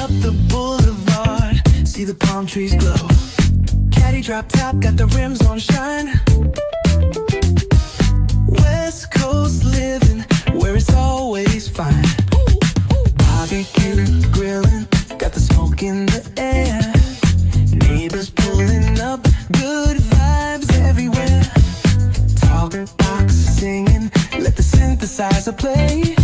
up the boulevard, see the palm trees glow. Caddy drop top, got the rims on shine. West Coast living, where it's always fine. Barbecue grilling, got the smoke in the air. Neighbors pulling up, good vibes everywhere. Talk box singing, let the synthesizer play.